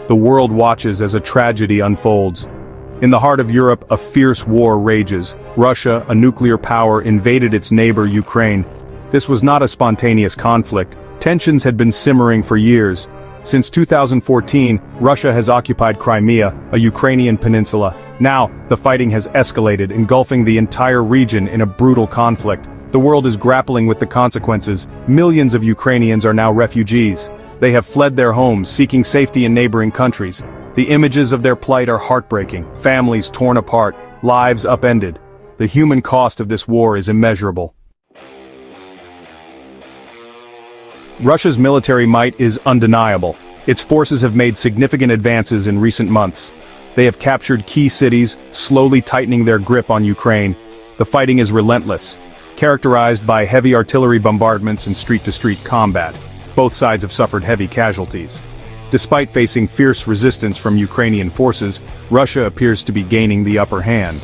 the world watches as a tragedy unfolds. In the heart of Europe, a fierce war rages. Russia, a nuclear power, invaded its neighbor Ukraine. This was not a spontaneous conflict. Tensions had been simmering for years. Since 2014, Russia has occupied Crimea, a Ukrainian peninsula. Now, the fighting has escalated, engulfing the entire region in a brutal conflict. The world is grappling with the consequences. Millions of Ukrainians are now refugees. They have fled their homes, seeking safety in neighboring countries. The images of their plight are heartbreaking. Families torn apart, lives upended. The human cost of this war is immeasurable. Russia's military might is undeniable. Its forces have made significant advances in recent months. They have captured key cities, slowly tightening their grip on Ukraine. The fighting is relentless, characterized by heavy artillery bombardments and street-to-street combat. Both sides have suffered heavy casualties. Despite facing fierce resistance from Ukrainian forces, Russia appears to be gaining the upper hand.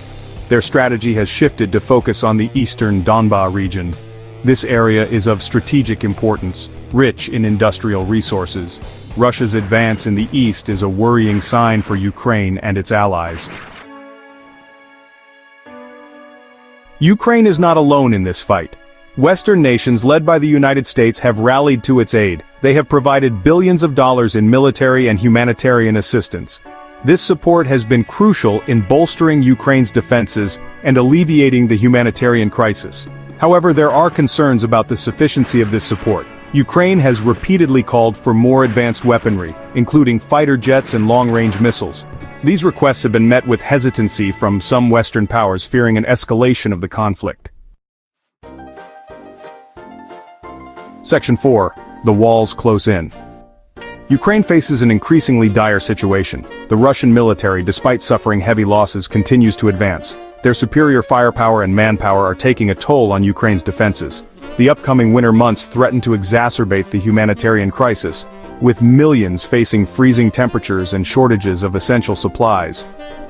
Their strategy has shifted to focus on the eastern Donbas region. This area is of strategic importance, rich in industrial resources. Russia's advance in the east is a worrying sign for Ukraine and its allies. Ukraine is not alone in this fight. Western nations led by the United States have rallied to its aid. They have provided billions of dollars in military and humanitarian assistance. This support has been crucial in bolstering Ukraine's defenses and alleviating the humanitarian crisis. However, there are concerns about the sufficiency of this support. Ukraine has repeatedly called for more advanced weaponry, including fighter jets and long-range missiles. These requests have been met with hesitancy from some Western powers, fearing an escalation of the conflict. Section 4. The walls close in. Ukraine faces an increasingly dire situation. The Russian military, despite suffering heavy losses, continues to advance. Their superior firepower and manpower are taking a toll on Ukraine's defenses. The upcoming winter months threaten to exacerbate the humanitarian crisis, with millions facing freezing temperatures and shortages of essential supplies.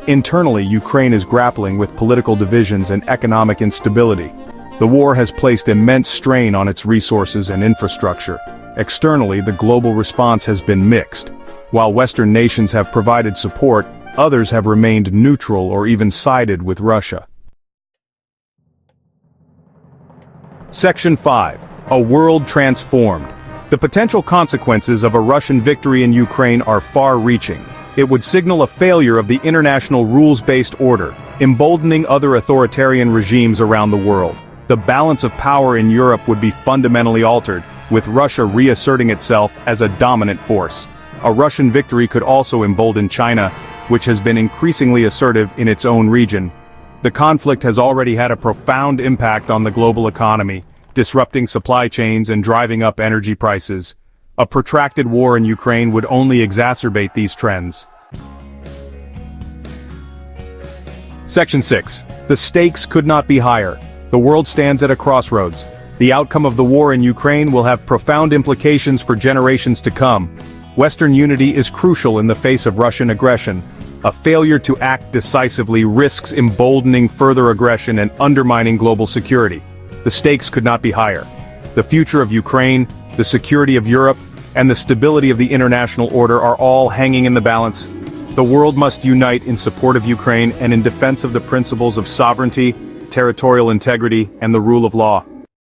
Internally, Ukraine is grappling with political divisions and economic instability. The war has placed immense strain on its resources and infrastructure. Externally, the global response has been mixed. While Western nations have provided support, others have remained neutral or even sided with Russia. Section 5. A world transformed. The potential consequences of a Russian victory in Ukraine are far-reaching. It would signal a failure of the international rules-based order, emboldening other authoritarian regimes around the world. The balance of power in Europe would be fundamentally altered, with Russia reasserting itself as a dominant force. A Russian victory could also embolden China, which has been increasingly assertive in its own region. The conflict has already had a profound impact on the global economy, disrupting supply chains and driving up energy prices. A protracted war in Ukraine would only exacerbate these trends. Section 6. The stakes could not be higher. The world stands at a crossroads. The outcome of the war in Ukraine will have profound implications for generations to come. Western unity is crucial in the face of Russian aggression. A failure to act decisively risks emboldening further aggression and undermining global security. The stakes could not be higher. The future of Ukraine, the security of Europe, and the stability of the international order are all hanging in the balance. The world must unite in support of Ukraine and in defense of the principles of sovereignty, territorial integrity, and the rule of law.